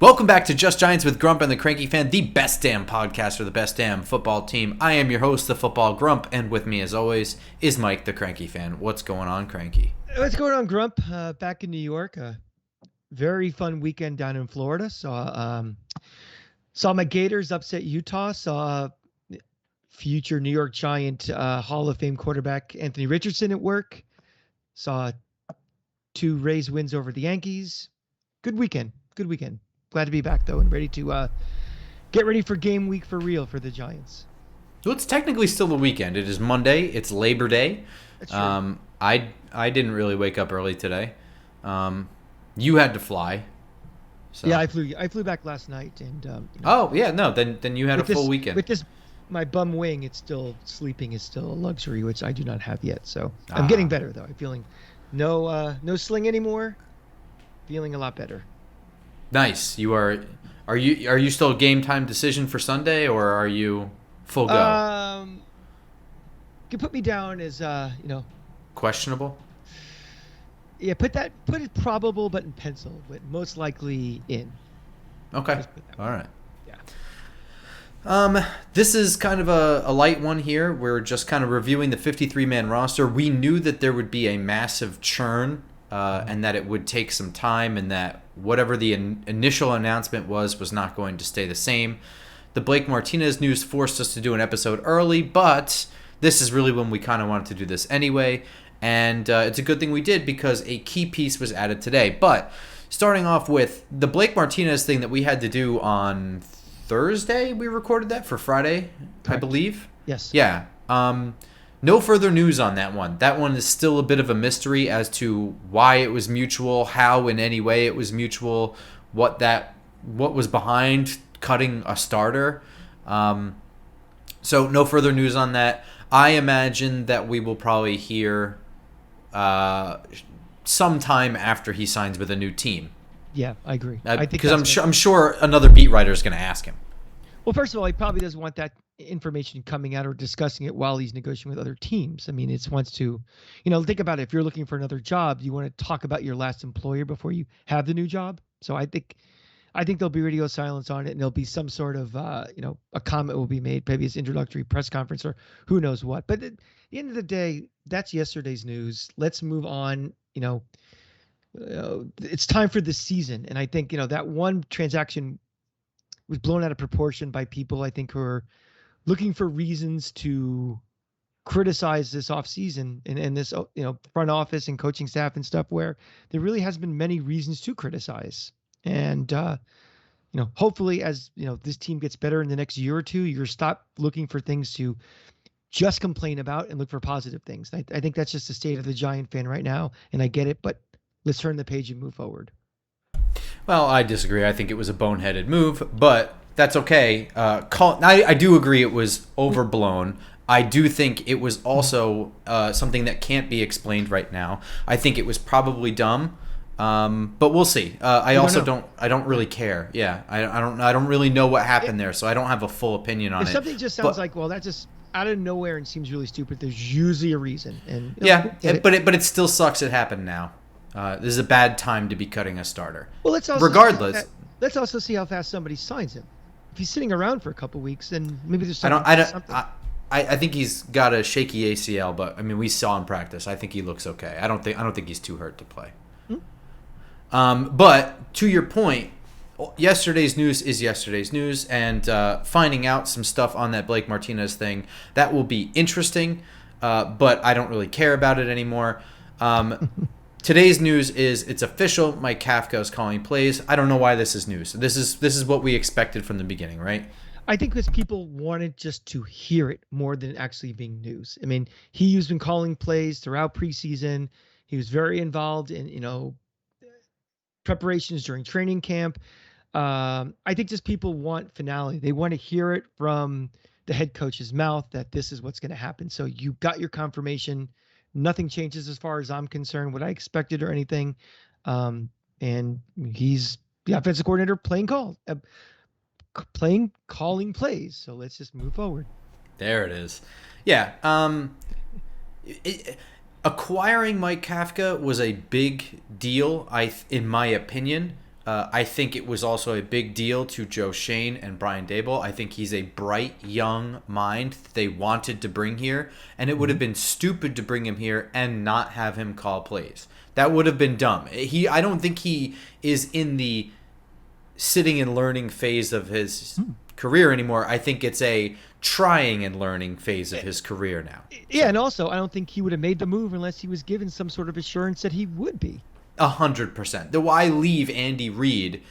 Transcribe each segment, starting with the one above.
Welcome back to Just Giants with Grump and the Cranky Fan, the best damn podcast for the best damn football team. I am your host, the Football Grump, and with me, as always, is Mike, the Cranky Fan. What's going on, Cranky? What's going on, Grump? Back in New York, very fun weekend down in Florida. Saw my Gators upset Utah. Saw future New York Giant Hall of Fame quarterback Anthony Richardson at work. Saw two Rays wins over the Yankees. Good weekend. Glad to be back, though, and ready to get ready for game week for real for the Giants. Well, it's technically still the weekend. It is Monday. It's Labor Day. That's true. I didn't really wake up early today. You had to fly. So. Yeah, I flew back last night, and Oh yeah, no. Then you had a full weekend. With this, my bum wing, sleeping is still a luxury, which I do not have yet. So I'm getting better though. I'm feeling no sling anymore. Feeling a lot better. Nice. Are you still a game time decision for Sunday, or are you full go? You can put me down as Questionable. Yeah, put it probable, but in pencil, but most likely in. Okay. All right. Yeah. This is kind of a light one here. We're just kind of reviewing the 53-man roster. We knew that there would be a massive churn, and that it would take some time, and that whatever the initial announcement was not going to stay the same. The Blake Martinez news forced us to do an episode early, but this is really when we kind of wanted to do this anyway, and it's a good thing we did because a key piece was added today. But starting off with the Blake Martinez thing that we had to do on Thursday, we recorded that for Friday, correct. I believe. Yes. Yeah. No further news on that one. That one is still a bit of a mystery as to why it was mutual, how in any way it was mutual, what was behind cutting a starter. So no further news on that. I imagine that we will probably hear sometime after he signs with a new team. Yeah, I agree. Because I'm sure another beat writer is going to ask him. Well, first of all, he probably doesn't want that information coming out or discussing it while he's negotiating with other teams. I mean, wants to, think about it. If you're looking for another job, you want to talk about your last employer before you have the new job. So I think there'll be radio silence on it, and there'll be some sort of, a comment will be made, maybe it's introductory press conference or who knows what. But at the end of the day, that's yesterday's news. Let's move on. It's time for the season. And I think, that one transaction was blown out of proportion by people, I think, who are looking for reasons to criticize this offseason and this, front office and coaching staff and stuff, where there really has been many reasons to criticize. And, hopefully as, this team gets better in the next year or two, you're stop looking for things to just complain about and look for positive things. I think that's just the state of the Giant fan right now. And I get it, but let's turn the page and move forward. Well, I disagree. I think it was a boneheaded move, but that's okay. I do agree it was overblown. I do think it was also something that can't be explained right now. I think it was probably dumb, but we'll see. I don't really care. Yeah, I don't really know what happened there, so I don't have a full opinion on it. If something just sounds like, well, that just out of nowhere and seems really stupid, there's usually a reason. And but it still sucks it happened now. This is a bad time to be cutting a starter. Well, let's also see how fast somebody signs him. If he's sitting around for a couple weeks, then maybe there's something. I think he's got a shaky ACL, but I mean, we saw him practice. I think he looks okay. I don't think he's too hurt to play. But to your point, yesterday's news is yesterday's news, and finding out some stuff on that Blake Martinez thing, that will be interesting. But I don't really care about it anymore. Today's news is it's official. Mike Kafka is calling plays. I don't know why this is news. This is what we expected from the beginning, right? I think because people wanted just to hear it more than actually being news. I mean, he's been calling plays throughout preseason. He was very involved in, preparations during training camp. I think just people want finality. They want to hear it from the head coach's mouth that this is what's going to happen. So you got your confirmation. Nothing changes as far as I'm concerned, what I expected or anything. And he's the offensive coordinator calling plays. So let's just move forward. There it is. Yeah. Acquiring Mike Kafka was a big deal, in my opinion. I think it was also a big deal to Joe Shane and Brian Dable. I think he's a bright, young mind that they wanted to bring here, and it would have been stupid to bring him here and not have him call plays. That would have been dumb. I don't think he is in the sitting and learning phase of his career anymore. I think it's a trying and learning phase of his career now. Yeah, and also I don't think he would have made the move unless he was given some sort of assurance that he would be. 100%. Why leave Andy Reid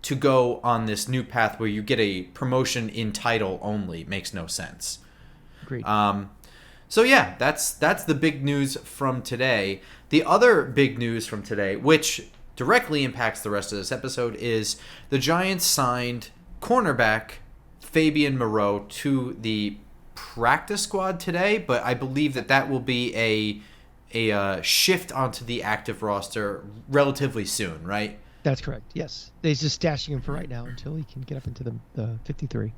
to go on this new path where you get a promotion in title only? Makes no sense. Agreed. So yeah, that's the big news from today. The other big news from today, which directly impacts the rest of this episode, is the Giants signed cornerback Fabian Moreau to the practice squad today, but I believe that will be a shift onto the active roster relatively soon, right? That's correct. Yes, they're just stashing him for right now until he can get up into the 53.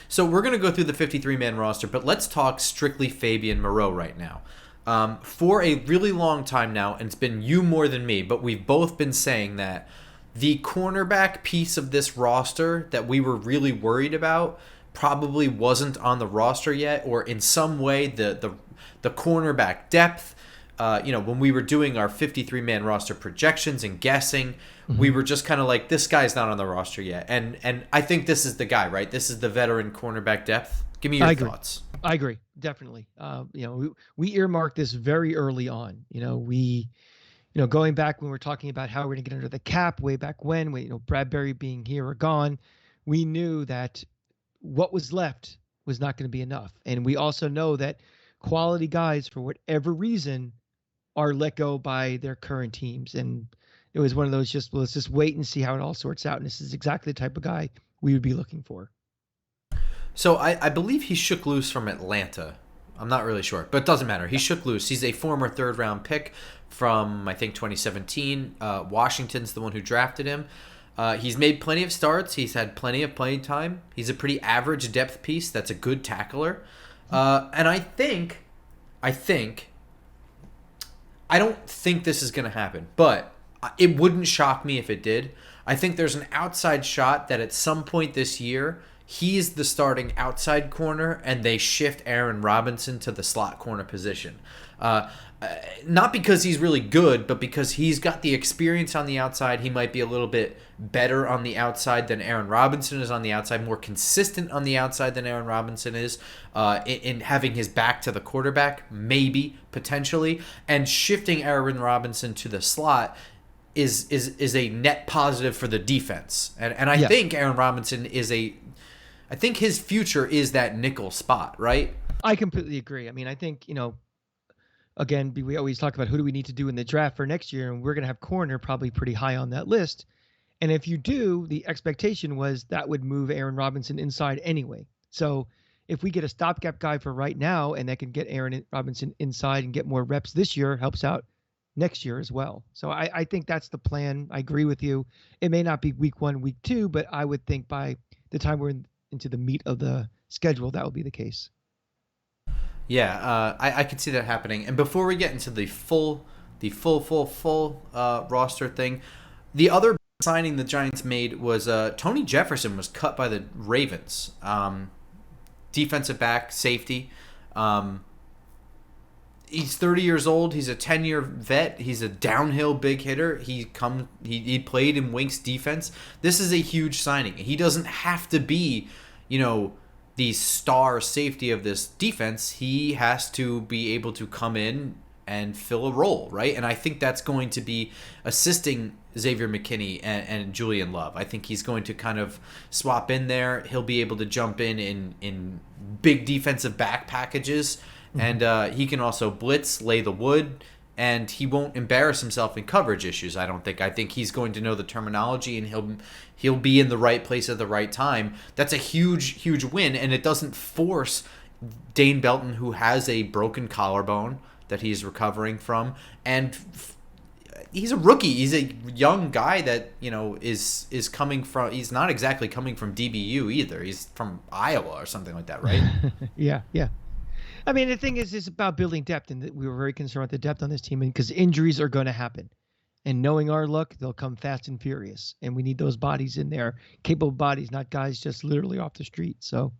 So we're going to go through the 53-man roster, but let's talk strictly Fabian Moreau right now. For a really long time now, and it's been you more than me, but we've both been saying that the cornerback piece of this roster that we were really worried about probably wasn't on the roster yet, or in some way the cornerback depth. When we were doing our 53-man roster projections and guessing, we were just kind of like, this guy's not on the roster yet. And I think this is the guy, right? This is the veteran cornerback depth. Give me your thoughts. I agree. Definitely. We earmarked this very early on. Going back when we're talking about how we're going to get under the cap way back when, Bradbury being here or gone, we knew that what was left was not going to be enough. And we also know that quality guys, for whatever reason, are let go by their current teams. And it was one of those let's just wait and see how it all sorts out. And this is exactly the type of guy we would be looking for. So I believe he shook loose from Atlanta. I'm not really sure, but it doesn't matter. He shook loose. He's a former third-round pick from, I think, 2017. Washington's the one who drafted him. He's made plenty of starts. He's had plenty of playing time. He's a pretty average depth piece. That's a good tackler. And I don't think this is going to happen, but it wouldn't shock me if it did. I think there's an outside shot that at some point this year, he's the starting outside corner and they shift Aaron Robinson to the slot corner position. Not because he's really good, but because he's got the experience on the outside. He might be a little bit better on the outside than Aaron Robinson is on the outside, more consistent on the outside than Aaron Robinson is, in having his back to the quarterback, maybe, potentially. And shifting Aaron Robinson to the slot is a net positive for the defense. And I think Aaron Robinson I think his future is that nickel spot, right? I completely agree. I mean, I think, again, we always talk about who do we need to do in the draft for next year, and we're going to have corner probably pretty high on that list. And if you do, the expectation was that would move Aaron Robinson inside anyway. So if we get a stopgap guy for right now and that can get Aaron Robinson inside and get more reps this year, helps out next year as well. So I think that's the plan. I agree with you. It may not be week 1, week 2, but I would think by the time we're into the meat of the schedule, that will be the case. Yeah, I could see that happening. And before we get into the full roster thing, the other signing the Giants made was Tony Jefferson was cut by the Ravens. Defensive back, safety. He's 30 years old. He's a 10-year vet. He's a downhill big hitter. He played in Wink's defense. This is a huge signing. He doesn't have to be, the star safety of this defense. He has to be able to come in and fill a role, right? And I think that's going to be assisting Xavier McKinney and Julian Love. I think he's going to kind of swap in there. He'll be able to jump in big defensive back packages, and he can also blitz, lay the wood, and he won't embarrass himself in coverage issues, I don't think. I think he's going to know the terminology, and he'll be in the right place at the right time. That's a huge win, and it doesn't force Dane Belton, who has a broken collarbone that he's recovering from, and he's a rookie. He's a young guy that is coming from. He's not exactly coming from DBU either. He's from Iowa or something like that, right? Yeah. I mean, the thing is, it's about building depth, and we were very concerned with the depth on this team, because injuries are going to happen. And knowing our luck, they'll come fast and furious. And we need those bodies in there, capable bodies, not guys just literally off the street. So,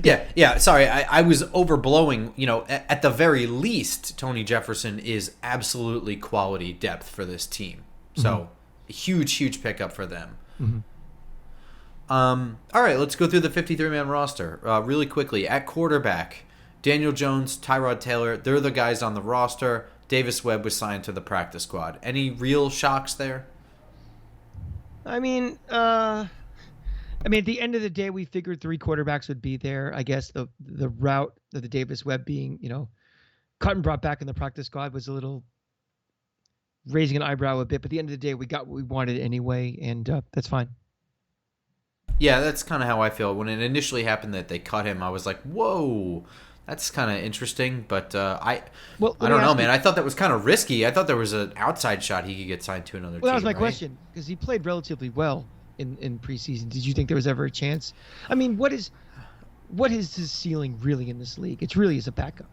Yeah. Sorry, I was overblowing. At the very least, Tony Jefferson is absolutely quality depth for this team. So, huge pickup for them. Mm-hmm. All right, let's go through the 53-man roster really quickly. At quarterback, Daniel Jones, Tyrod Taylor, they're the guys on the roster. Davis Webb was signed to the practice squad. Any real shocks there? I mean, at the end of the day, we figured 3 quarterbacks would be there. I guess the route of the Davis Webb being, cut and brought back in the practice squad was a little raising an eyebrow a bit. But at the end of the day, we got what we wanted anyway, and that's fine. Yeah, that's kind of how I feel. When it initially happened that they cut him, I was like, whoa, that's kind of interesting. But I don't know, man. I thought that was kind of risky. I thought there was an outside shot he could get signed to another team. Well, that was my right? question, because he played relatively well in preseason. Did you think there was ever a chance? I mean, what is his ceiling really in this league? It's really as a backup.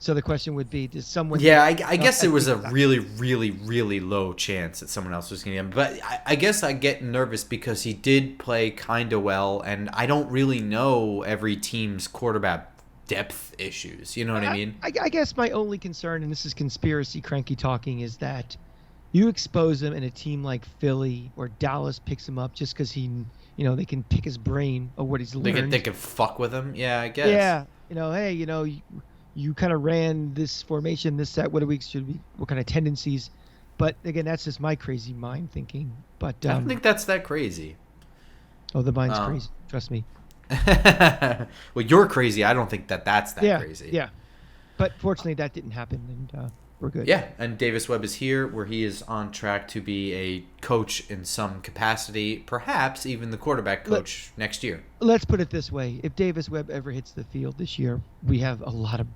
So the question would be, does someone... Yeah, I guess there was a really, really, really low chance that someone else was going to get him. But I guess I get nervous because he did play kind of well, and I don't really know every team's quarterback depth issues. You know what I mean? I guess my only concern, and this is conspiracy cranky talking, is that you expose him and a team like Philly or Dallas picks him up just because they can pick his brain of what he's learned. They can fuck with him? Yeah, I guess. Yeah. Hey, you kind of ran this formation, this set. What kind of tendencies? But again, that's just my crazy mind thinking. But I don't think that's that crazy. Oh, the mind's crazy. Trust me. Well, you're crazy. I don't think that's that crazy. Yeah. But fortunately, that didn't happen, and we're good. Yeah, and Davis Webb is here, where he is on track to be a coach in some capacity, perhaps even the quarterback coach next year. Let's put it this way: if Davis Webb ever hits the field this year, we have a lot of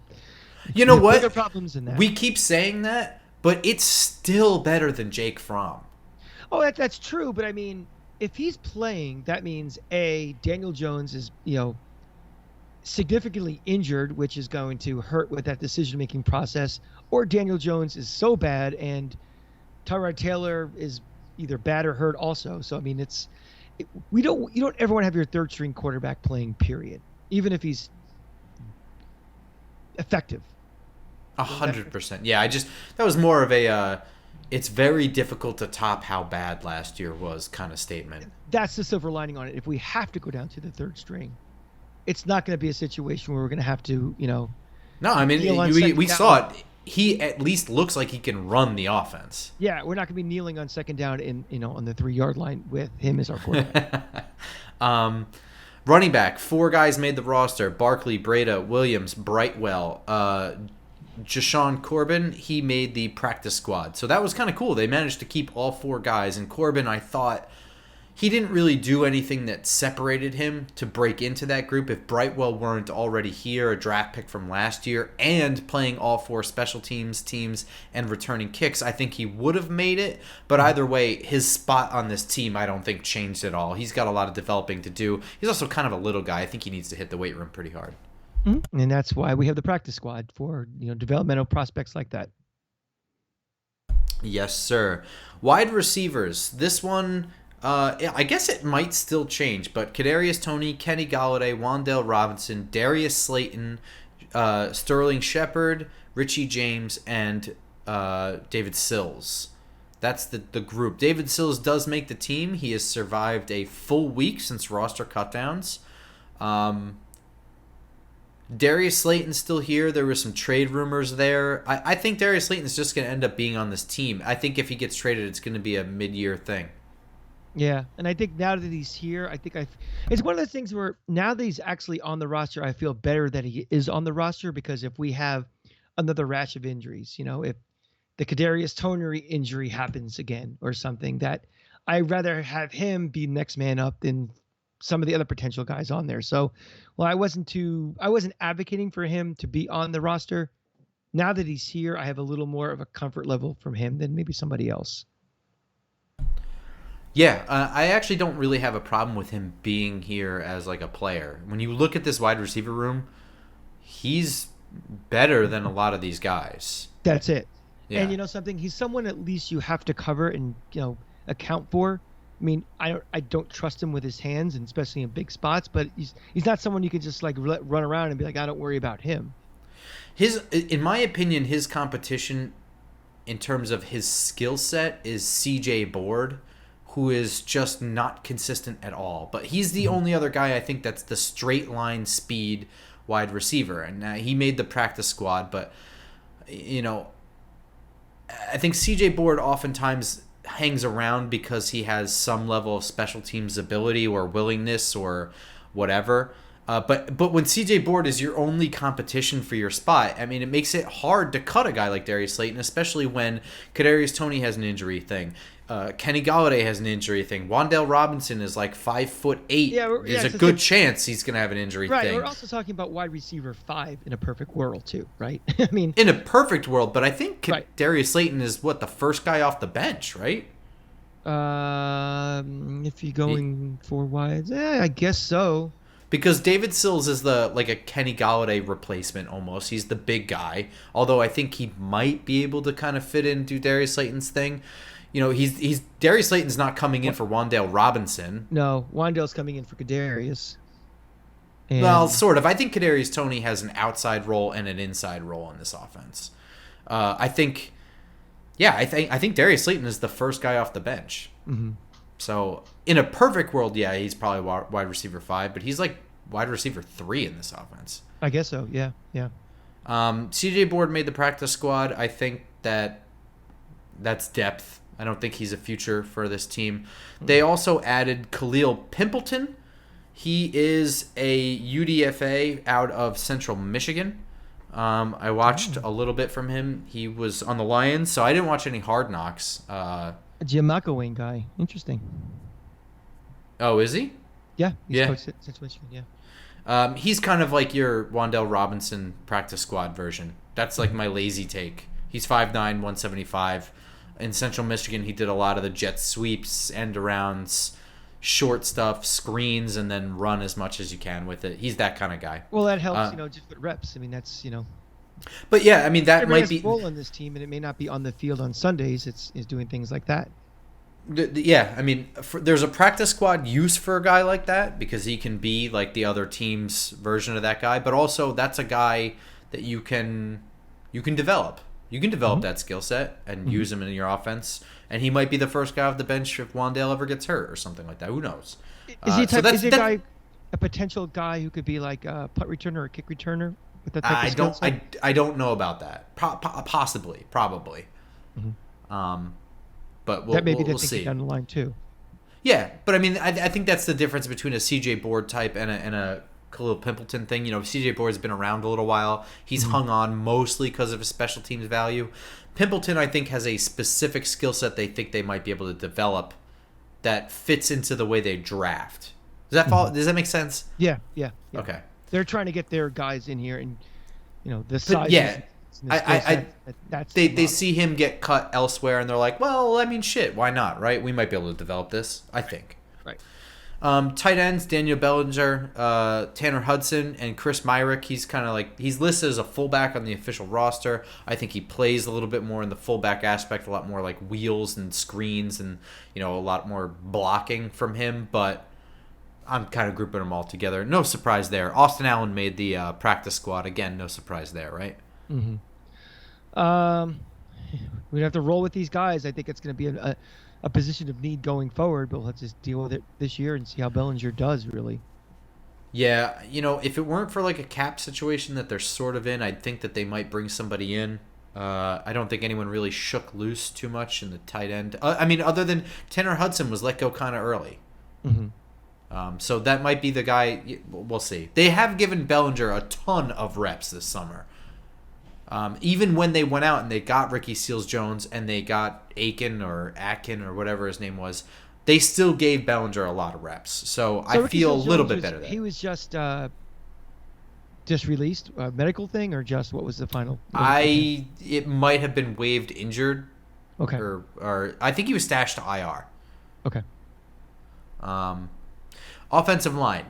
bigger problems than that. We keep saying that, but it's still better than Jake Fromm. Oh, that's true, but I mean, if he's playing, that means Daniel Jones is significantly injured, which is going to hurt with that decision-making process, or Daniel Jones is so bad and Tyrod Taylor is either bad or hurt also. So I mean, you don't ever want to have your third-string quarterback playing, period, even if he's effective. 100%. Yeah, that was more of a it's very difficult to top how bad last year was kind of statement. That's the silver lining on it. If we have to go down to the third string, it's not going to be a situation where we're going to have to, No, I mean, we saw it. He at least looks like he can run the offense. Yeah, we're not going to be kneeling on second down on the 3-yard line with him as our quarterback. Running back, 4 guys made the roster: Barkley, Breda, Williams, Brightwell, Jashawn Corbin. He made the practice squad, so that was kind of cool. They managed to keep all 4 guys, and Corbin, I thought, he didn't really do anything that separated him to break into that group. If Brightwell weren't already here, a draft pick from last year, and playing all 4 special teams and returning kicks, I think he would have made it. But either way, his spot on this team I don't think changed at all. He's got a lot of developing to do. He's also kind of a little guy. I think he needs to hit the weight room pretty hard. Mm-hmm. And that's why we have the practice squad for developmental prospects like that. Yes, sir. Wide receivers. This one... I guess it might still change, but Kadarius Toney, Kenny Golladay, Wan'Dale Robinson, Darius Slayton, Sterling Shepard, Richie James, and David Sills. That's the group. David Sills does make the team. He has survived a full week since roster cutdowns. Darius Slayton's still here. There were some trade rumors there. I think Darius Slayton's just going to end up being on this team. I think if he gets traded, it's going to be a mid-year thing. Yeah, and I think now that he's here, it's one of those things where now that he's actually on the roster, I feel better that he is on the roster, because if we have another rash of injuries, if the Kadarius Toney injury happens again or something, that I'd rather have him be next man up than some of the other potential guys on there. So, I wasn't advocating for him to be on the roster. Now that he's here, I have a little more of a comfort level from him than maybe somebody else. Yeah, I actually don't really have a problem with him being here as like a player. When you look at this wide receiver room, he's better than a lot of these guys. That's it. Yeah. And something, he's someone at least you have to cover and account for. I mean, I don't trust him with his hands, and especially in big spots. But he's not someone you can just like let run around and be like, I don't worry about him. In my opinion, his competition in terms of his skill set is CJ Board, who is just not consistent at all. But he's the only other guy I think that's the straight line speed wide receiver, and he made the practice squad. But I think CJ Board oftentimes hangs around because he has some level of special teams ability or willingness or whatever. But when CJ Board is your only competition for your spot, I mean, it makes it hard to cut a guy like Darius Slayton, especially when Kadarius Toney has an injury thing. Kenny Golladay has an injury thing. Wan'Dale Robinson is like 5'8". There's a good chance he's going to have an injury thing. Right, we're also talking about wide receiver 5 in a perfect world too, right? I mean, in a perfect world, but I think Darius Slayton is the first guy off the bench, right? If you're going 4 wides, I guess so. Because David Sills is like a Kenny Golladay replacement almost. He's the big guy, although I think he might be able to kind of fit into Darius Slayton's thing. He's Darius Slayton's not coming in for Wan'Dale Robinson. No, Wan'Dale's coming in for Kadarius. Well, sort of. I think Kadarius Toney has an outside role and an inside role in this offense. I think Darius Slayton is the first guy off the bench. Mm-hmm. So in a perfect world, he's probably wide receiver 5, but he's like wide receiver 3 in this offense. I guess so. Yeah. CJ Board made the practice squad. I think that's depth. I don't think he's a future for this team. They also added Khalil Pimpleton. He is a UDFA out of Central Michigan. I watched a little bit from him. He was on the Lions, so I didn't watch any Hard Knocks. A Giamacco guy. Interesting. Oh, is he? Yeah. He's coached at Central Michigan, yeah. He's kind of like your Wan'Dale Robinson practice squad version. That's like my lazy take. He's 5'9", 175. In Central Michigan, he did a lot of the jet sweeps, end arounds, short stuff, screens, and then run as much as you can with it. He's that kind of guy. Well, that helps, just with reps. I mean, that's, But yeah, I mean, that might be a role on this team, and it may not be on the field on Sundays. It's doing things like that. Yeah, I mean, there's a practice squad use for a guy like that because he can be like the other team's version of that guy. But also, that's a guy that you can develop. You can develop that skill set and use him in your offense, and he might be the first guy off the bench if Wan'Dale ever gets hurt or something like that. Who knows? Is he a potential guy who could be like a punt returner or a kick returner with that type of skill set? I don't know about that. Possibly, probably. Mm-hmm. But that may be we'll the see down the line too. Yeah, but I mean, I think that's the difference between a CJ Board type and a Khalil Pimpleton thing. CJ Board's been around a little while. He's hung on mostly because of his special teams value. Pimpleton, I think, has a specific skill set they think they might be able to develop that fits into the way they draft. Does that make sense? Yeah. Okay. They're trying to get their guys in here, and the size. They see him get cut elsewhere, and they're like, well, I mean, shit, why not, right? We might be able to develop this, I think. Right. Tight ends, Daniel Bellinger, Tanner Hudson, and Chris Myrick. He's kind of like, he's listed as a fullback on the official roster. I think he plays a little bit more in the fullback aspect, a lot more like wheels and screens and, a lot more blocking from him, but I'm kind of grouping them all together. No surprise there. Austin Allen made the practice squad. Again, no surprise there, right? Mm-hmm. We'd have to roll with these guys. I think it's going to be a position of need going forward, but let's just deal with it this year and see how Bellinger does, really. Yeah, if it weren't for like a cap situation that they're sort of in, I'd think that they might bring somebody in. I don't think anyone really shook loose too much in the tight end. I mean, other than Tanner Hudson was let go kind of early. Mm-hmm. So that might be the guy. We'll see. They have given Bellinger a ton of reps this summer. Even when they went out and they got Ricky Seals-Jones and they got Atkin or whatever his name was, they still gave Bellinger a lot of reps. So I feel a little bit better there. He was just released, a medical thing, or just what was the final? It might have been waived injured. Okay. Or I think he was stashed to IR. Okay. Offensive line,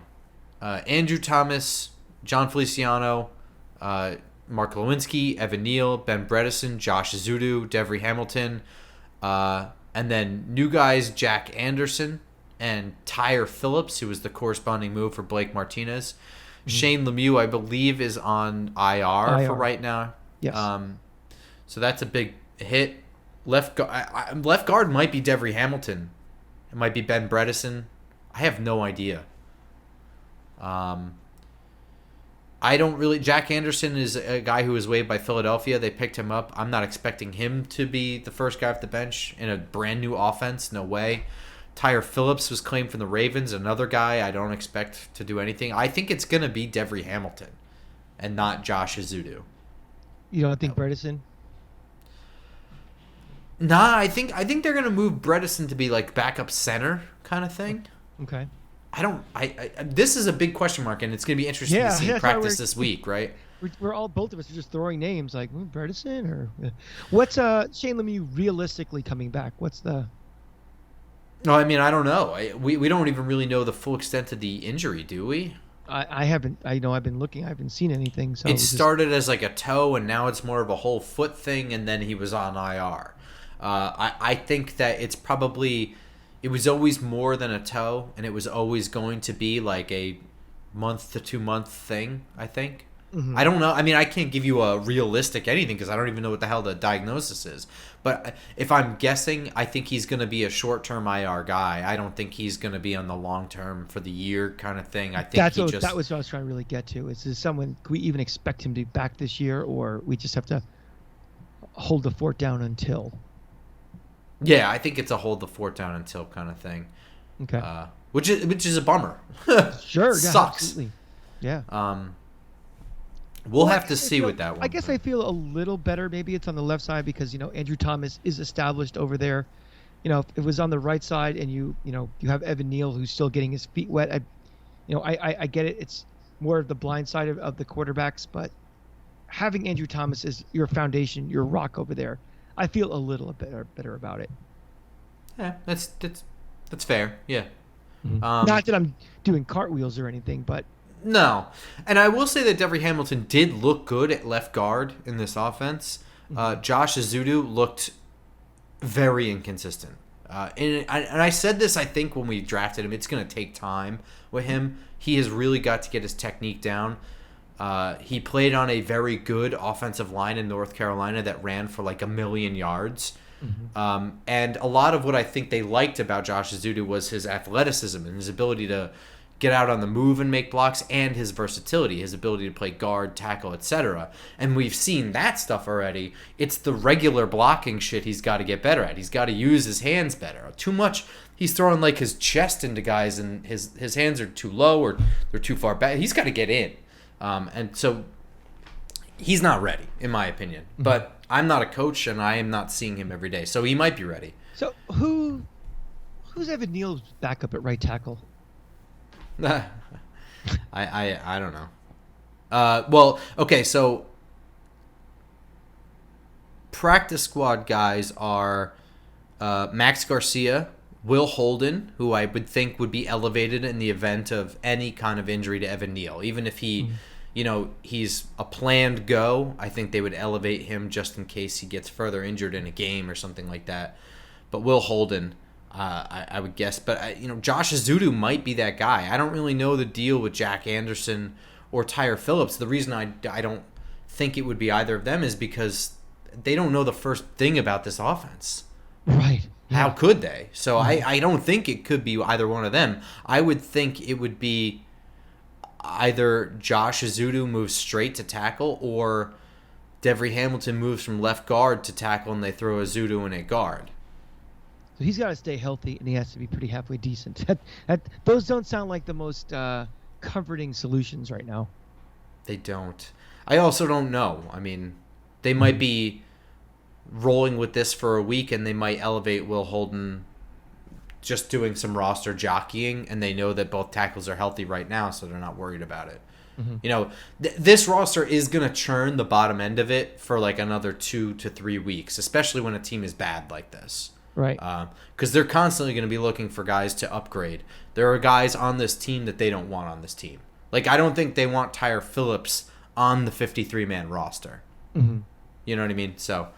Andrew Thomas, John Feliciano, Mark Lewinsky, Evan Neal, Ben Bredesen, Josh Azudu, Devery Hamilton, and then new guys Jack Anderson and Tyre Phillips, who was the corresponding move for Blake Martinez. Shane Lemieux, I believe, is on IR for right now. Yes. So that's a big hit. Left guard might be Devery Hamilton. It might be Ben Bredesen. I have no idea. I don't really... Jack Anderson is a guy who was waived by Philadelphia. They picked him up. I'm not expecting him to be the first guy off the bench in a brand new offense. No way. Tyre Phillips was claimed from the Ravens. Another guy I don't expect to do anything. I think it's going to be Devery Hamilton and not Josh Azudu. You don't think Bredesen? Nah, I think they're going to move Bredesen to be like backup center kind of thing. Okay. This is a big question mark, and it's going to be interesting to see in practice this week, right? We're all, both of us are just throwing names like Bredesen or what's Shane Lemieux realistically coming back? What's the? No, I mean I don't know. We don't even really know the full extent of the injury, do we? I haven't. I know I've been looking. I haven't seen anything. So it started as like a toe, and now it's more of a whole foot thing, and then he was on IR. I think that it's probably. It was always more than a toe, and it was always going to be like a month to 2 month thing, I think. Mm-hmm. I don't know. I mean, I can't give you a realistic anything because I don't even know what the hell the diagnosis is. But if I'm guessing, I think he's going to be a short-term IR guy. I don't think he's going to be on the long-term for the year kind of thing. I think that was what I was trying to really get to. Is someone, can we even expect him to be back this year, or we just have to hold the fort down until? Yeah, I think it's a hold the fort down until kind of thing. Okay. Which is a bummer. Sure. Sucks. Yeah, absolutely. Yeah. We'll have to see with that one. I guess I feel a little better. Maybe it's on the left side because, Andrew Thomas is established over there. If it was on the right side and you have Evan Neal who's still getting his feet wet. I get it. It's more of the blind side of the quarterbacks, but having Andrew Thomas as your foundation, your rock over there, I feel a little better about it. Yeah, that's fair. Yeah. Mm-hmm. Not that I'm doing cartwheels or anything, but no. And I will say that Devery Hamilton did look good at left guard in this offense. Josh Azudu looked very inconsistent. And I said this, I think, when we drafted him. It's going to take time with him. He has really got to get his technique down. He played on a very good offensive line in North Carolina that ran for like 1 million yards. Mm-hmm. And a lot of what I think they liked about Josh Azudu was his athleticism and his ability to get out on the move and make blocks, and his versatility, his ability to play guard, tackle, etc. And we've seen that stuff already. It's the regular blocking shit he's got to get better at. He's got to use his hands better. Too much, he's throwing like his chest into guys, and his hands are too low or they're too far back. He's got to get in. And so he's not ready, in my opinion. Mm-hmm. But I'm not a coach, and I am not seeing him every day. So he might be ready. So who's Evan Neal's backup at right tackle? I don't know. Well, okay, so practice squad guys are Max Garcia, Will Holden, who I would think would be elevated in the event of any kind of injury to Evan Neal. Even if he, he's a planned go, I think they would elevate him just in case he gets further injured in a game or something like that. But Will Holden, I would guess. But, Josh Azudu might be that guy. I don't really know the deal with Jack Anderson or Tyre Phillips. The reason I don't think it would be either of them is because they don't know the first thing about this offense. Right. Yeah. How could they? So I don't think it could be either one of them. I would think it would be either Josh Azudu moves straight to tackle, or Devery Hamilton moves from left guard to tackle and they throw Azudu in at guard. So he's got to stay healthy, and he has to be pretty halfway decent. Those don't sound like the most comforting solutions right now. They don't. I also don't know. I mean, they might be rolling with this for a week, and they might elevate Will Holden just doing some roster jockeying, and they know that both tackles are healthy right now, so they're not worried about it. Mm-hmm. This roster is going to churn the bottom end of it for like another 2 to 3 weeks, especially when a team is bad like this. Right. Because they're constantly going to be looking for guys to upgrade. There are guys on this team that they don't want on this team. Like, I don't think they want Tyre Phillips on the 53-man roster. Mm-hmm. You know what I mean? So,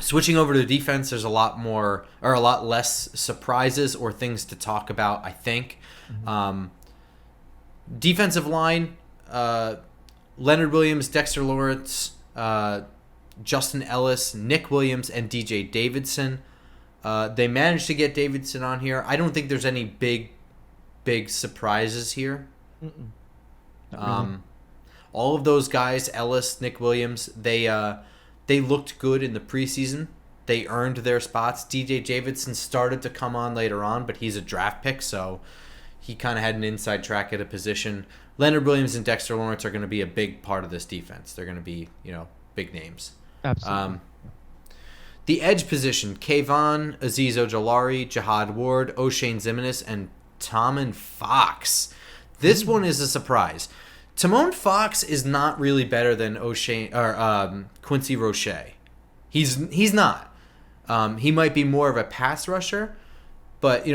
switching over to defense, there's a lot less surprises or things to talk about, I think. Mm-hmm. Defensive line, Leonard Williams, Dexter Lawrence, Justin Ellis, Nick Williams, and DJ Davidson. They managed to get Davidson on here. I don't think there's any big surprises here. Mm-mm. Not really. All of those guys, Ellis, Nick Williams, they looked good in the preseason. They earned their spots. DJ Davidson started to come on later on, but he's a draft pick, so he kind of had an inside track at a position. Leonard Williams and Dexter Lawrence are going to be a big part of this defense. They're going to be, big names. Absolutely. The edge position, Kayvon, Azeez Ojolari, Jihad Ward, O'Shane Ximines, and Tomon Fox. This one is a surprise. Tomon Fox is not really better than Quincy Roche. He's not. He might be more of a pass rusher, but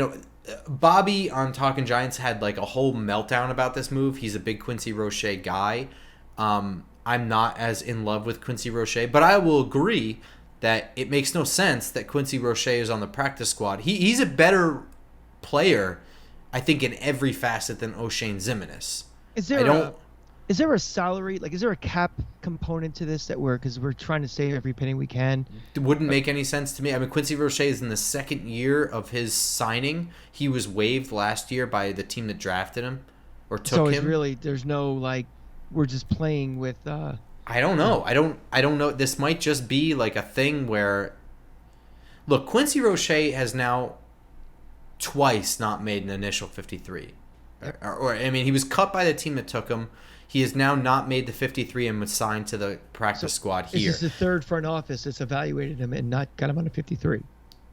Bobby on Talking Giants had like a whole meltdown about this move. He's a big Quincy Roche guy. I'm not as in love with Quincy Roche, but I will agree that it makes no sense that Quincy Roche is on the practice squad. He's a better player, I think, in every facet than O'Shane Ximines. Is there a salary, is there a cap component to this because we're trying to save every penny we can? It wouldn't make any sense to me. I mean, Quincy Roche is in the second year of his signing. He was waived last year by the team that drafted him or took him. So it's really, there's no, we're just playing with... I don't know. I don't know. This might just be like a thing where... Look, Quincy Roche has now twice not made an initial 53. He was cut by the team that took him. He has now not made the 53 and was signed to the practice squad here. This is the third front office that's evaluated him and not got him on a 53.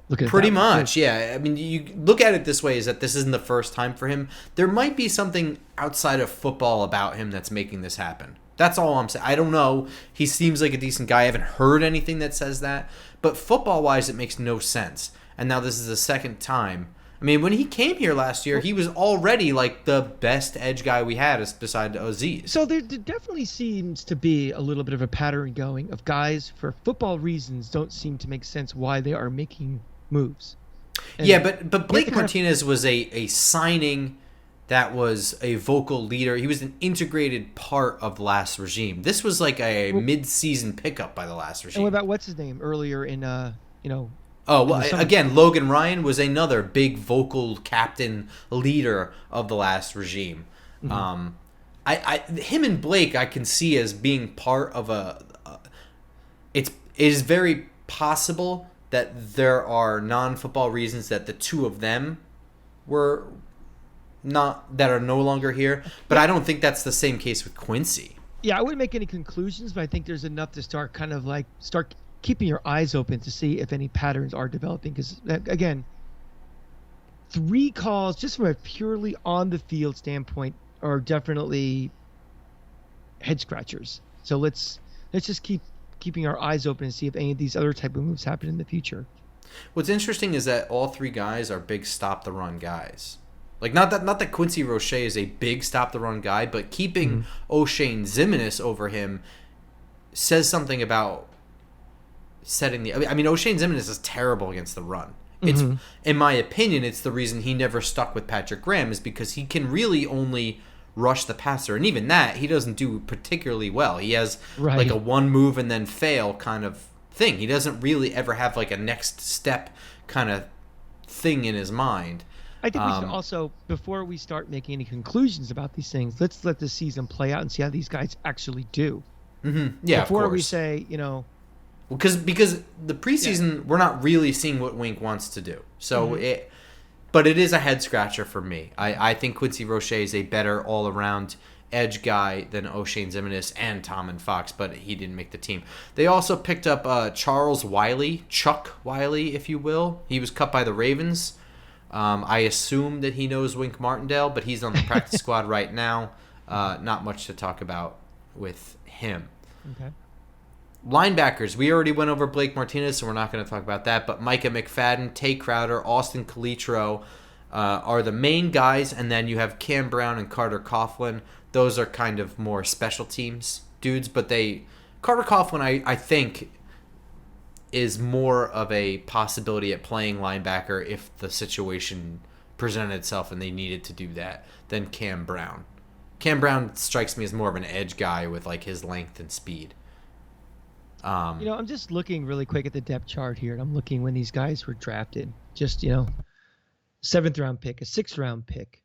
Look at Pretty much, yeah. I mean, you look at it this way, is that this isn't the first time for him. There might be something outside of football about him that's making this happen. That's all I'm saying. I don't know. He seems like a decent guy. I haven't heard anything that says that. But football-wise, it makes no sense. And now this is the second time. I mean, when he came here last year, he was already like the best edge guy we had beside Azeez. So there definitely seems to be a little bit of a pattern going of guys for football reasons don't seem to make sense why they are making moves. And yeah, but Blake Martinez was a signing that was a vocal leader. He was an integrated part of the last regime. This was like a mid-season pickup by the last regime. And what about what's his name earlier in Oh, well, again, Logan Ryan was another big vocal captain leader of the last regime. Mm-hmm. Him and Blake I can see as being part of it is very possible that there are non-football reasons that the two of them are no longer here, but I don't think that's the same case with Quincy. Yeah, I wouldn't make any conclusions, but I think there's enough to start keeping your eyes open to see if any patterns are developing. Because, again, 3 calls, just from a purely on-the-field standpoint, are definitely head-scratchers. So let's just keeping our eyes open and see if any of these other type of moves happen in the future. What's interesting is that all 3 guys are big stop-the-run guys. Like, not that Quincy Roche is a big stop-the-run guy, but keeping O'Shane Ximines over him says something about setting the... I mean, O'Shane Ximines is terrible against the run. It's, in my opinion, it's the reason he never stuck with Patrick Graham is because he can really only rush the passer. And even that, he doesn't do particularly well. He has like a one move and then fail kind of thing. He doesn't really ever have like a next step kind of thing in his mind. I think we should also, before we start making any conclusions about these things, let's let the season play out and see how these guys actually do. Mm-hmm. Yeah, before we say, because the preseason, we're not really seeing what Wink wants to do. So but it is a head scratcher for me. I think Quincy Roche is a better all around edge guy than O'Shane Ximines and Tomon Fox, but he didn't make the team. They also picked up Charles Wiley, Chuck Wiley, if you will. He was cut by the Ravens. I assume that he knows Wink Martindale, but he's on the practice squad right now. Not much to talk about with him. Okay. Linebackers, we already went over Blake Martinez, so we're not going to talk about that. But Micah McFadden, Tay Crowder, Austin Calitro are the main guys, and then you have Cam Brown and Carter Coughlin. those are kind of more special teams dudes. But Carter Coughlin, I think, is more of a possibility at playing linebacker if the situation presented itself and they needed to do that than Cam Brown. Cam Brown strikes me as more of an edge guy with like his length and speed. I'm just looking really quick at the depth chart here, and I'm looking when these guys were drafted. Just, 7th round pick, a 6th round pick,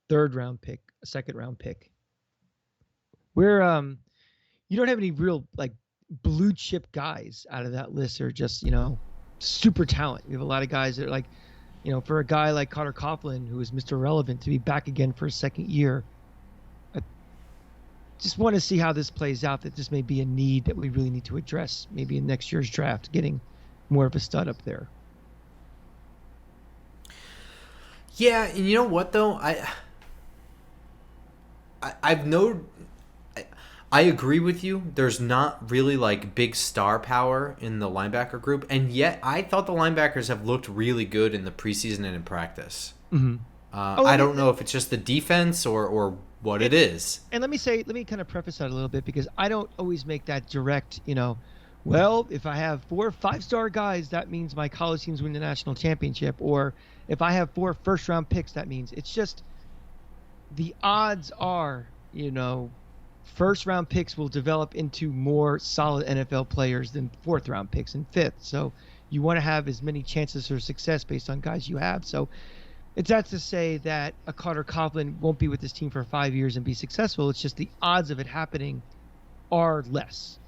3rd round pick, a 2nd round pick. Where you don't have any real like blue chip guys out of that list, or just super talent. We have a lot of guys that are like, for a guy like Carter Coughlin, who is Mr. Relevant, to be back again for a 2nd year. I just want to see how this plays out. That this may be a need that we really need to address, maybe in next year's draft, getting more of a stud up there. Yeah, and you know what though, I agree with you. There's not really like big star power in the linebacker group, and yet I thought the linebackers have looked really good in the preseason and in practice. Mm-hmm. I don't know if it's just the defense or what it is. And let me kind of preface that a little bit, because I don't always make that direct, well, if I have 4 5-star guys, that means my college teams win the national championship. Or if I have 4 first-round picks, that means it's just the odds are, first-round picks will develop into more solid NFL players than 4th-round picks and 5th. So you want to have as many chances for success based on guys you have. So it's not to say that a Carter Coughlin won't be with this team for 5 years and be successful. It's just the odds of it happening are less.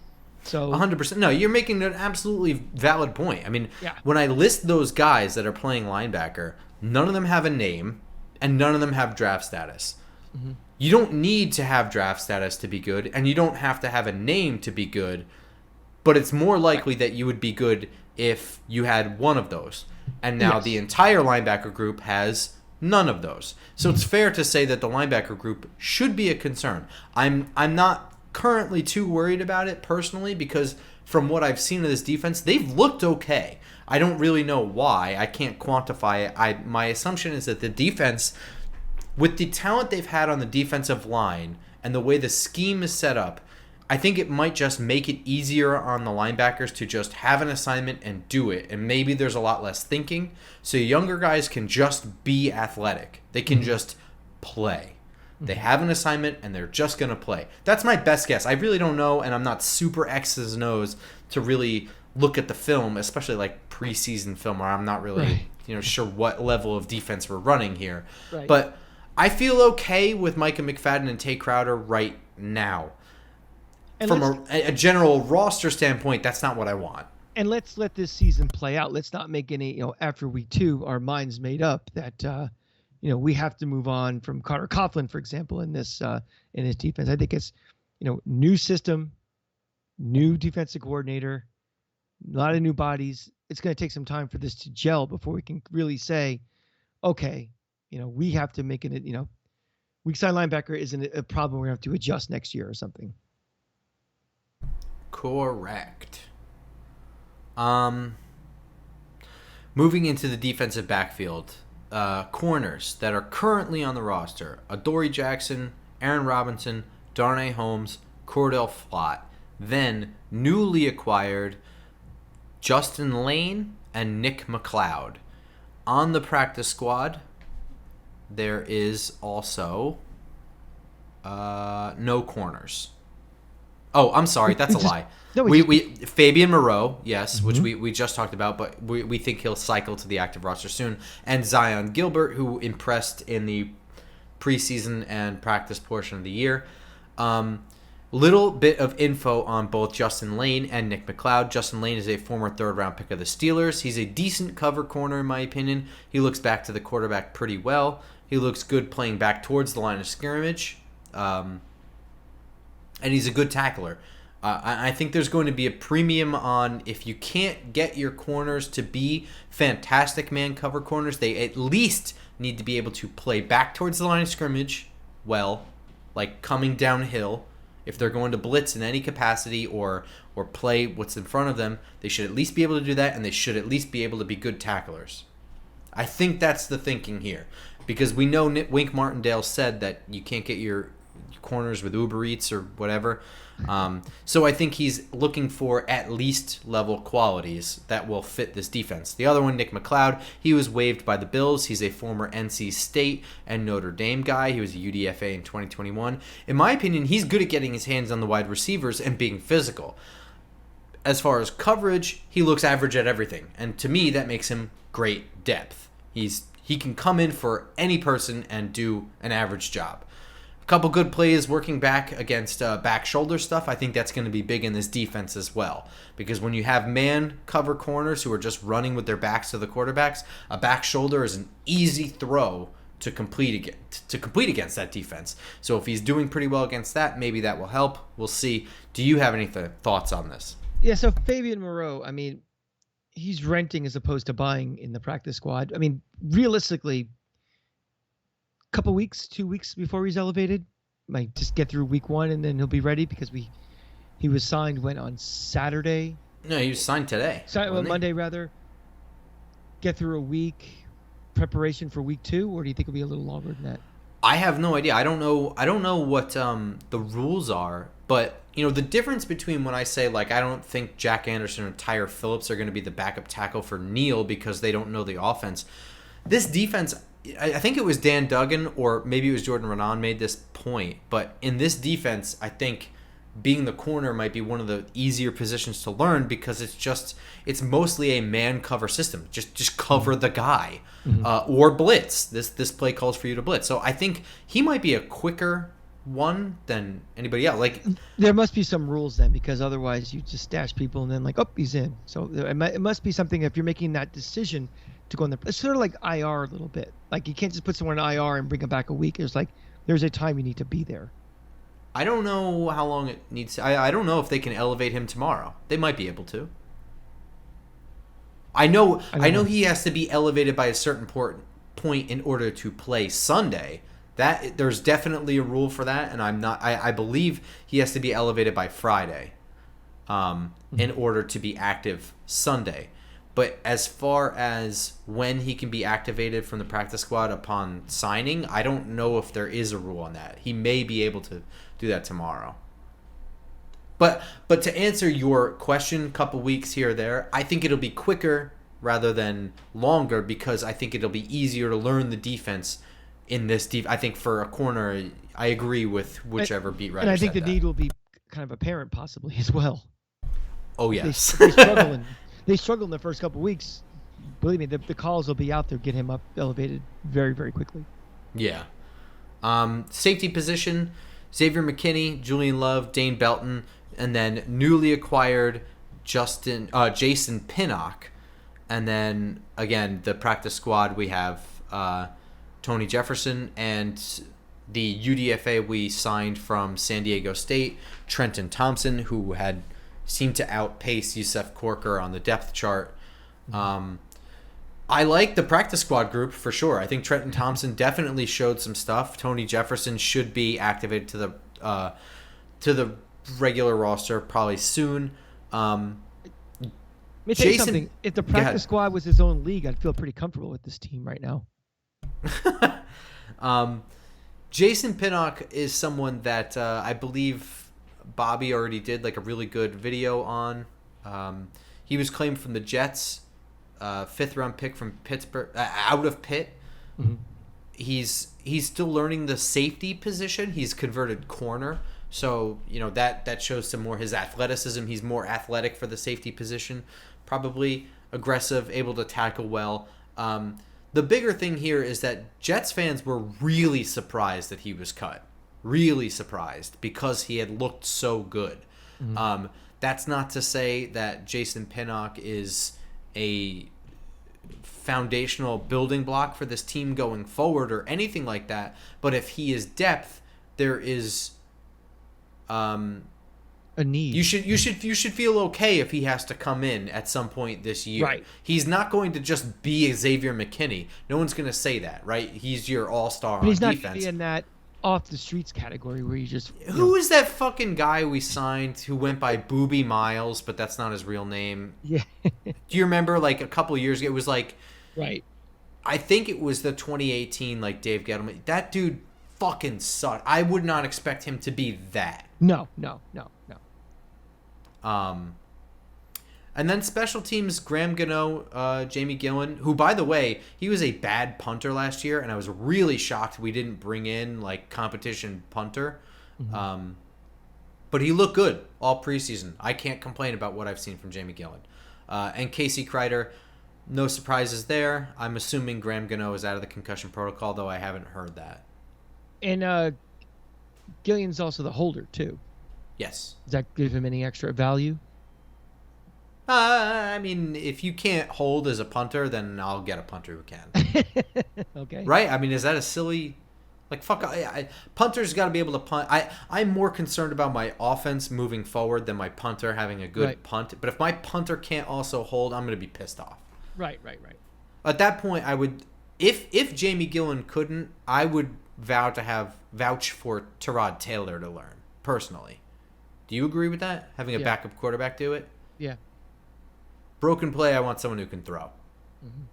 So 100%. No, you're making an absolutely valid point. I mean, yeah. When I list those guys that are playing linebacker, none of them have a name and none of them have draft status. Mm-hmm. You don't need to have draft status to be good, and you don't have to have a name to be good, but it's more likely that you would be good if you had one of those. And now the entire linebacker group has none of those. So it's fair to say that the linebacker group should be a concern. I'm not currently too worried about it personally, because from what I've seen of this defense, they've looked okay. I don't really know why. I can't quantify it. My assumption is that the defense, with the talent they've had on the defensive line and the way the scheme is set up, I think it might just make it easier on the linebackers to just have an assignment and do it. And maybe there's a lot less thinking. So younger guys can just be athletic. They can just play. They have an assignment and they're just going to play. That's my best guess. I really don't know, and I'm not super X's and O's to really look at the film, especially like preseason film where I'm not really sure what level of defense we're running here. Right. But I feel okay with Micah McFadden and Tay Crowder right now. And from a general roster standpoint, that's not what I want. And let's let this season play out. Let's not make any, after week 2, our minds made up that, we have to move on from Carter Coughlin, for example, in this defense. I think it's, new system, new defensive coordinator, a lot of new bodies. It's going to take some time for this to gel before we can really say, okay, we have to make it, weak side linebacker isn't a problem we're going to have to adjust next year or something. Correct. Moving into the defensive backfield, corners that are currently on the roster: Adoree Jackson, Aaron Robinson, Darnay Holmes, Cordell Flott. Then newly acquired Justin Lane and Nick McLeod. On the practice squad, there is also no corners. Oh, I'm sorry, that's a lie. No, we Fabian Moreau, yes, which we just talked about, but we think he'll cycle to the active roster soon. And Zion Gilbert, who impressed in the preseason and practice portion of the year. Little bit of info on both Justin Lane and Nick McLeod. Justin Lane is a former 3rd-round pick of the Steelers. He's a decent cover corner, in my opinion. He looks back to the quarterback pretty well. He looks good playing back towards the line of scrimmage. And he's a good tackler. I think there's going to be a premium on, if you can't get your corners to be fantastic man cover corners, they at least need to be able to play back towards the line of scrimmage well, like coming downhill. If they're going to blitz in any capacity or play what's in front of them, they should at least be able to do that, and they should at least be able to be good tacklers. I think that's the thinking here, because we know Wink Martindale said that you can't get your corners with Uber Eats or whatever. So I think he's looking for at least level qualities that will fit this defense. The other one, Nick McLeod, he was waived by the Bills. He's a former NC State and Notre Dame guy. He was a UDFA in 2021. In my opinion, he's good at getting his hands on the wide receivers and being physical. As far as coverage, he looks average at everything. And to me, that makes him great depth. He can come in for any person and do an average job. A couple good plays working back against back shoulder stuff. I think that's going to be big in this defense as well. Because when you have man cover corners who are just running with their backs to the quarterbacks, a back shoulder is an easy throw to complete against that defense. So if he's doing pretty well against that, maybe that will help. We'll see. Do you have any thoughts on this? Yeah, so Fabian Moreau, I mean, he's renting as opposed to buying in the practice squad. I mean, realistically, couple weeks, 2 weeks before he's elevated, might just get through week 1 and then he'll be ready because he was signed on Saturday. No, he was signed today. Monday rather. Get through a week preparation for week 2, or do you think it'll be a little longer than that? I have no idea. I don't know what the rules are, but the difference between when I say I don't think Jack Anderson or Tyre Phillips are going to be the backup tackle for Neal because they don't know the offense. This defense, I think it was Dan Duggan or maybe it was Jordan Renan made this point, but in this defense, I think being the corner might be one of the easier positions to learn because it's mostly a man cover system. Just cover the guy or blitz. This play calls for you to blitz. So I think he might be a quicker one than anybody else. There must be some rules then, because otherwise you just stash people and then he's in. So it must be something if you're making that decision to go in there. It's sort of like IR a little bit. You can't just put someone in IR and bring them back a week. There's a time you need to be there. I don't know how long it needs. I don't know if they can elevate him tomorrow. They might be able to. I know he has to be elevated by a certain point in order to play Sunday. That there's definitely a rule for that, and I believe he has to be elevated by Friday, in order to be active Sunday. But as far as when he can be activated from the practice squad upon signing, I don't know if there is a rule on that. He may be able to do that tomorrow. But to answer your question, couple weeks here or there, I think it'll be quicker rather than longer because I think it'll be easier to learn the defense in this I think for a corner, I agree with whichever beat writer. And I think said the need will be kind of apparent possibly as well. Oh yes, they struggle in the first couple weeks. Believe me, the calls will be out there, get him up elevated very, very quickly. Yeah. Safety position: Xavier McKinney, Julian Love, Dane Belton, and then newly acquired Jason Pinnock. And then again, the practice squad we have Tony Jefferson, and the UDFA we signed from San Diego State, Trenton Thompson, who had seemed to outpace Yusef Corker on the depth chart. I like the practice squad group for sure. I think Trenton Thompson definitely showed some stuff. Tony Jefferson should be activated to the regular roster probably soon. Let me tell you something. If the practice squad was his own league, I'd feel pretty comfortable with this team right now. Jason Pinnock is someone that I believe Bobby already did a really good video on. He was claimed from the Jets, 5th round pick from Pittsburgh, out of Pitt. Mm-hmm. He's still learning the safety position. He's converted corner, so that shows some more his athleticism. He's more athletic for the safety position, probably aggressive, able to tackle well. The bigger thing here is that Jets fans were really surprised that he was cut. Really surprised because he had looked so good. Mm-hmm. That's not to say that Jason Pinnock is a foundational building block for this team going forward or anything like that. But if he is depth, there is a need. You should feel okay if he has to come in at some point this year. Right. He's not going to just be a Xavier McKinney. No one's going to say that, right? He's your all-star on defense. He's not going to be in that off the streets category where you just... Who is that fucking guy we signed who went by Booby Miles, but that's not his real name? Yeah. Do you remember a couple of years ago? It was Right. I think it was the 2018 Dave Gettleman. That dude fucking sucked. I would not expect him to be that. No. And then special teams, Graham Gano, Jamie Gillen, who, by the way, he was a bad punter last year, and I was really shocked we didn't bring in, like, competition punter. Mm-hmm. But he looked good all preseason. I can't complain about what I've seen from Jamie Gillen. And Casey Kreider, no surprises there. I'm assuming Graham Gano is out of the concussion protocol, though I haven't heard that. And Gillian's also the holder, too. Yes. Does that give him any extra value? I mean, if you can't hold as a punter, then I'll get a punter who can. Okay. Right? I mean, is that a silly... Like, fuck, punters got to be able to punt. I'm more concerned about my offense moving forward than my punter having a good punt. But if my punter can't also hold, I'm going to be pissed off. Right. At that point, I would... If Jamie Gillen couldn't, I would vouch for Tyrod Taylor to learn, personally. Do you agree with that? Having a backup quarterback do it? Yeah. Broken play, I want someone who can throw. Mm-hmm.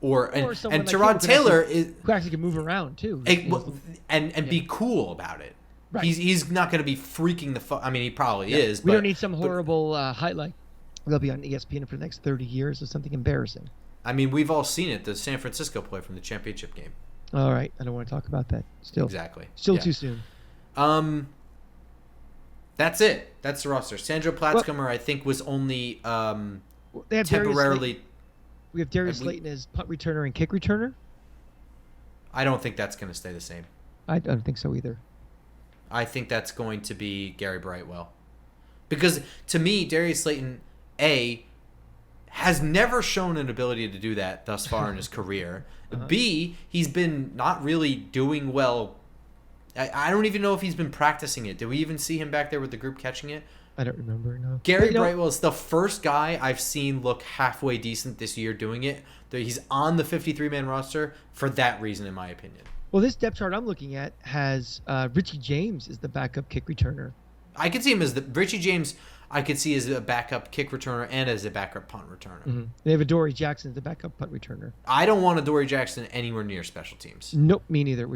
And Tyrod Taylor who actually can move around too, and be cool about it. Right. He's not going to be freaking the fuck. I mean, he probably is. We don't need some horrible highlight. They'll be on ESPN for the next 30 years or something embarrassing. I mean, we've all seen it. The San Francisco play from the championship game. All right, I don't want to talk about that. Still too soon. That's it. That's the roster. Sandro Platzkummer, I think, was only they have temporarily. We have Darius Slayton as punt returner and kick returner. I don't think that's going to stay the same. I don't think so either. I think that's going to be Gary Brightwell. Because, to me, Darius Slayton, A, has never shown an ability to do that thus far in his career. B, he's been not really doing well. I don't even know if he's been practicing it. Did we even see him back there with the group catching it? I don't remember, no. Gary Brightwell is the first guy I've seen look halfway decent this year doing it. He's on the 53-man roster for that reason, in my opinion. Well, this depth chart I'm looking at has Richie James as the backup kick returner. I could see him as Richie James. I could see as a backup kick returner and as a backup punt returner. Mm-hmm. They have Adoree Jackson as the backup punt returner. I don't want Adoree Jackson anywhere near special teams. Nope, me neither.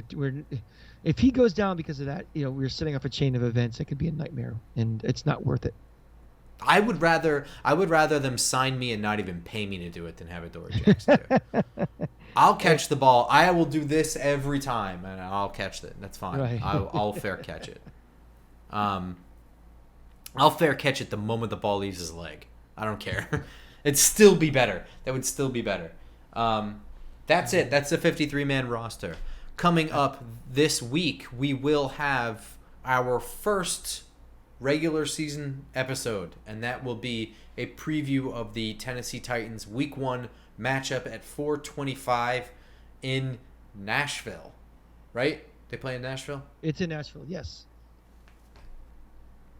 If he goes down because of that, we're setting up a chain of events that could be a nightmare, and it's not worth it. I would rather them sign me and not even pay me to do it than have Adoree Jackson do it. I'll catch the ball. I will do this every time, and I'll catch it. That's fine. Right. I'll fair catch it. I'll fair catch it the moment the ball leaves his leg. I don't care. It'd still be better. That would still be better. That's it. That's the 53-man roster. Coming up this week, we will have our first regular season episode, and that will be a preview of the Tennessee Titans Week 1 matchup at 4:25 in Nashville. Right? They play in Nashville? It's in Nashville, yes.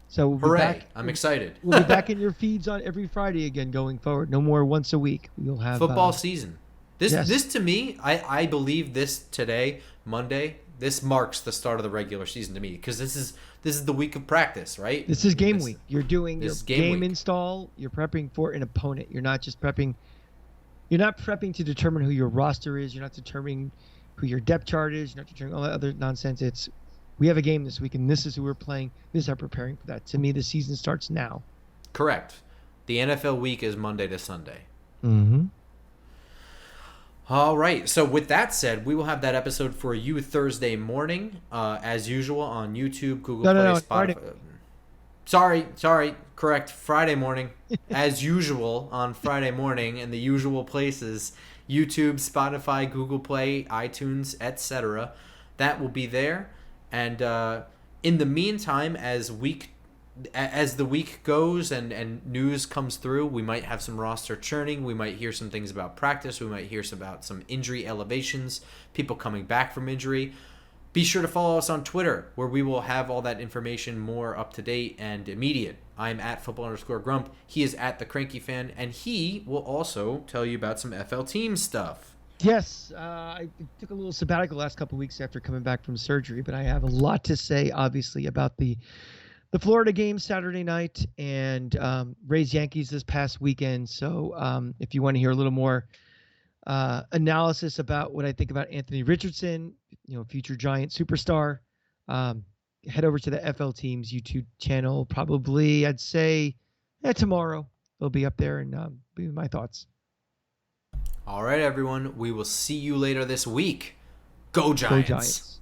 So we'll hooray! Be back. I'm excited. We'll be back in your feeds on every Friday again going forward. No more once a week. You'll have football season. This to me, I believe this today, Monday. This marks the start of the regular season to me because this is the week of practice, right? This is game week. You're doing your game week. Install. You're prepping for an opponent. You're not just prepping. You're not prepping to determine who your roster is. You're not determining who your depth chart is. You're not determining all that other nonsense. It's we have a game this week, and this is who we're playing. This is how we're preparing for that. To me, the season starts now. Correct. The NFL week is Monday to Sunday. Mm-hmm. All right. So with that said, we will have that episode for you Thursday morning, as usual on YouTube, Google Play, Spotify. Sorry. Correct. Friday morning, as usual on Friday morning in the usual places: YouTube, Spotify, Google Play, iTunes, etc. That will be there. And in the meantime, as the week goes and news comes through, we might have some roster churning. We might hear some things about practice. We might hear about some injury elevations, people coming back from injury. Be sure to follow us on Twitter, where we will have all that information more up to date and immediate. I'm at @football_grump. He is at the Cranky Fan, and he will also tell you about some FL team stuff. Yes, I took a little sabbatical the last couple of weeks after coming back from surgery, but I have a lot to say, obviously, about the Florida game Saturday night and Rays Yankees this past weekend. So if you want to hear a little more analysis about what I think about Anthony Richardson, future Giant superstar. Head over to the FL Teams YouTube channel. Probably, I'd say, tomorrow they'll be up there, and be my thoughts. All right, everyone. We will see you later this week. Go Giants. Go Giants.